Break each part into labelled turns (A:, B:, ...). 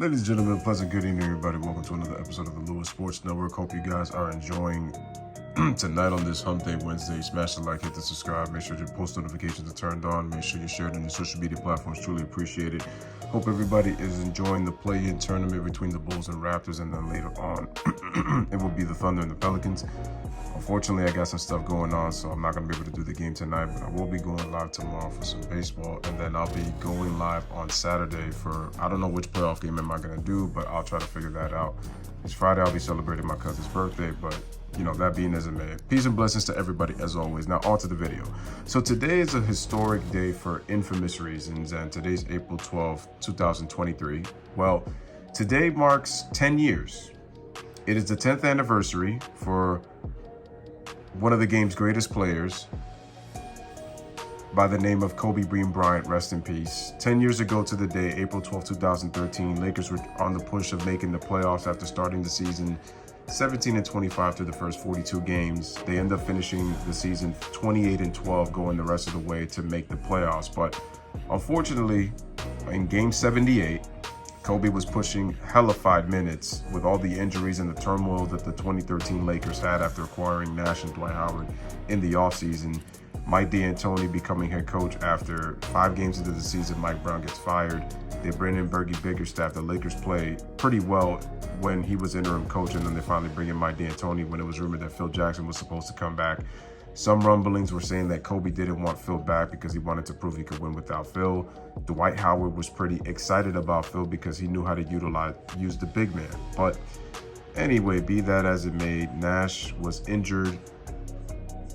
A: Ladies and gentlemen, pleasant good evening, everybody. Welcome to another episode of the Lewis Sports Network. Hope you guys are enjoying tonight on this Hump Day Wednesday. Smash the like, hit the subscribe. Make sure your post notifications are turned on. Make sure you share it on your social media platforms. Truly appreciate it. Hope everybody is enjoying the play-in tournament between the Bulls and Raptors, and then later on, it will be the Thunder and the Pelicans. Unfortunately, I got some stuff going on, so I'm not going to be able to do the game tonight, but I will be going live tomorrow for some baseball, and then I'll be going live on Saturday for, I don't know which playoff game am I going to do, but I'll try to figure that out. It's Friday, I'll be celebrating my cousin's birthday, but, you know, that being as it may. Peace and blessings to everybody, as always. Now, on to the video. So today is a historic day for infamous reasons, and today's April 12th, 2023. Well, today marks 10 years. It is the 10th anniversary for one of the game's greatest players by the name of Kobe Bryant, rest in peace. 10 years ago to the day, April 12, 2013, Lakers were on the push of making the playoffs after starting the season 17-25 through the first 42 games. They end up finishing the season 28-12, going the rest of the way to make the playoffs. But unfortunately, in game 78, Kobe was pushing hellified minutes with all the injuries and the turmoil that the 2013 Lakers had after acquiring Nash and Dwight Howard in the offseason. Mike D'Antoni becoming head coach after 5 games into the season. Mike Brown gets fired. They bring in Bergie Bickerstaff. The Lakers play pretty well when he was interim coach, and then they finally bring in Mike D'Antoni when it was rumored that Phil Jackson was supposed to come back. Some rumblings were saying that Kobe didn't want Phil back because he wanted to prove he could win without Phil. Dwight Howard was pretty excited about Phil because he knew how to use the big man. But anyway, be that as it may, Nash was injured.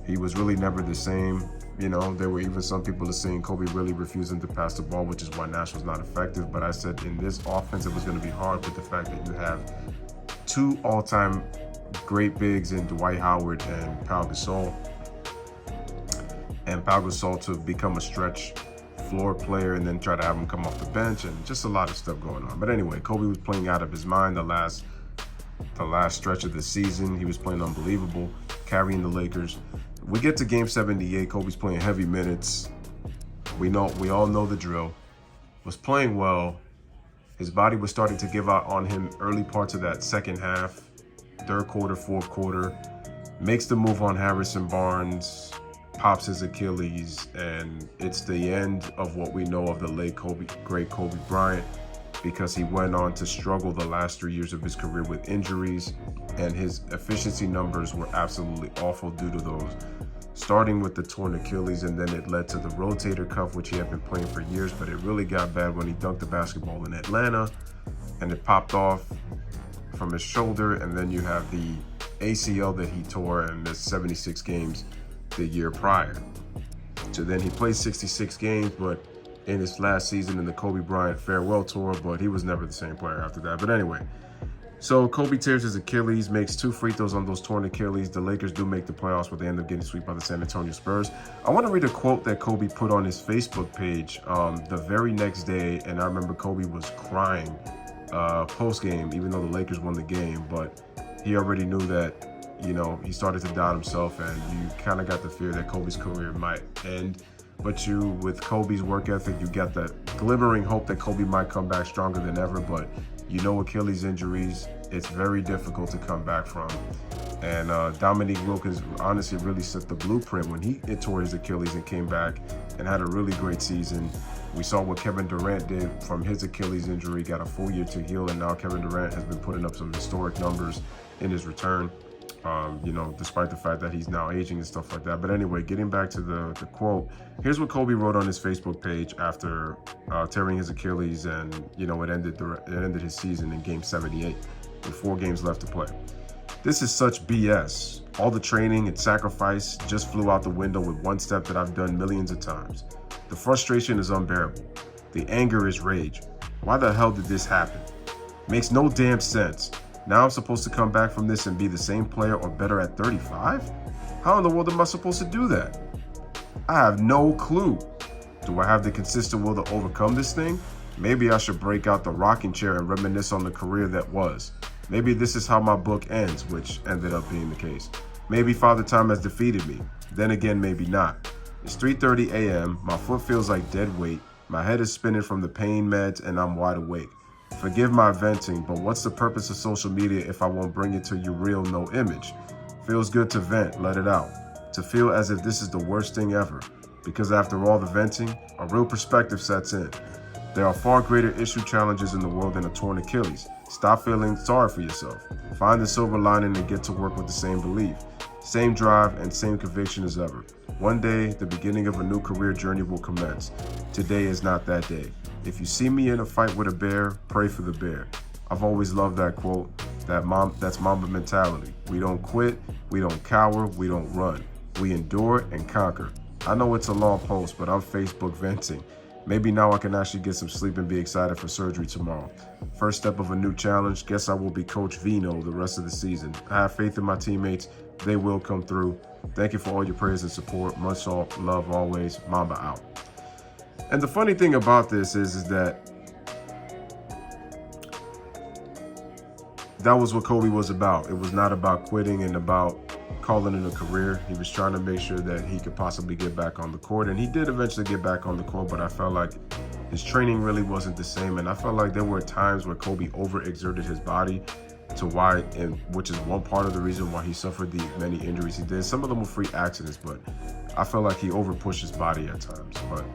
A: He was really never the same. You know, there were even some people saying Kobe really refusing to pass the ball, which is why Nash was not effective. But I said in this offense, it was going to be hard with the fact that you have 2 all-time great bigs in Dwight Howard and Pau Gasol. And Pau Gasol to become a stretch floor player and then try to have him come off the bench, and just a lot of stuff going on. But anyway, Kobe was playing out of his mind the last stretch of the season. He was playing unbelievable, carrying the Lakers. We get to game 78. Kobe's playing heavy minutes. We all know the drill. Was playing well. His body was starting to give out on him early parts of that second half, third quarter, fourth quarter. Makes the move on Harrison Barnes, pops his Achilles, and it's the end of what we know of the late great Kobe Bryant, because he went on to struggle the last 3 years of his career with injuries, and his efficiency numbers were absolutely awful due to those. Starting with the torn Achilles, and then it led to the rotator cuff, which he had been playing for years, but it really got bad when he dunked the basketball in Atlanta, and it popped off from his shoulder, and then you have the ACL that he tore and missed 76 games the year prior. So then he played 66 games, but in his last season in the Kobe Bryant farewell tour, but he was never the same player after that. But anyway, so Kobe tears his Achilles, makes 2 free throws on those torn Achilles. The Lakers do make the playoffs, but they end up getting swept by the San Antonio Spurs. I want to read a quote that Kobe put on his Facebook page the very next day, and I remember Kobe was crying post-game, even though the Lakers won the game, but he already knew that, you know, he started to doubt himself, and you kind of got the fear that Kobe's career might end. But with Kobe's work ethic, you got that glimmering hope that Kobe might come back stronger than ever. But you know, Achilles injuries, it's very difficult to come back from. And Dominique Wilkins honestly really set the blueprint when he tore his Achilles and came back and had a really great season. We saw what Kevin Durant did from his Achilles injury, got a full year to heal, and now Kevin Durant has been putting up some historic numbers in his return. You know, despite the fact that he's now aging and stuff like that. But anyway, getting back to the quote, here's what Kobe wrote on his Facebook page after tearing his Achilles, and, you know, it ended his season in game 78 with 4 games left to play. "This is such BS. All the training and sacrifice just flew out the window with one step that I've done millions of times. The frustration is unbearable. The anger is rage. Why the hell did this happen? Makes no damn sense. Now I'm supposed to come back from this and be the same player or better at 35? How in the world am I supposed to do that? I have no clue. Do I have the consistent will to overcome this thing? Maybe I should break out the rocking chair and reminisce on the career that was. Maybe this is how my book ends," which ended up being the case. "Maybe Father Time has defeated me. Then again, maybe not. It's 3:30 a.m. My foot feels like dead weight. My head is spinning from the pain meds, and I'm wide awake. Forgive my venting, but what's the purpose of social media if I won't bring it to you real, no image? Feels good to vent, let it out. To feel as if this is the worst thing ever. Because after all the venting, a real perspective sets in. There are far greater issue challenges in the world than a torn Achilles. Stop feeling sorry for yourself. Find the silver lining and get to work with the same belief, same drive, and same conviction as ever. One day, the beginning of a new career journey will commence. Today is not that day. If you see me in a fight with a bear, pray for the bear. I've always loved that quote. That's Mamba mentality. We don't quit, we don't cower, we don't run. We endure and conquer. I know it's a long post, but I'm Facebook venting. Maybe now I can actually get some sleep and be excited for surgery tomorrow. First step of a new challenge. Guess I will be Coach Vino the rest of the season. I have faith in my teammates. They will come through. Thank you for all your prayers and support. Much love always. Mamba out. And the funny thing about this is that was what Kobe was about. It was not about quitting and about calling it a career. He was trying to make sure that he could possibly get back on the court, and he did eventually get back on the court, but I felt like his training really wasn't the same, and I felt like there were times where Kobe overexerted his body to which is one part of the reason why he suffered the many injuries he did. Some of them were freak accidents, but I felt like he overpushed his body at times. But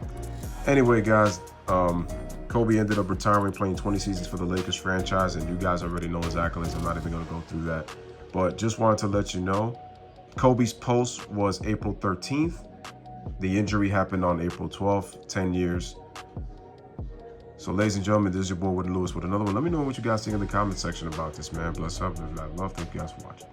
A: anyway, guys, Kobe ended up retiring, playing 20 seasons for the Lakers franchise, and you guys already know his accolades. I'm not even going to go through that, but just wanted to let you know, Kobe's post was April 13th. The injury happened on April 12th, 10 years. So, ladies and gentlemen, this is your boy, Louis, with another one. Let me know what you guys think in the comment section about this, man. Bless up, live, love. Thank you guys for watching.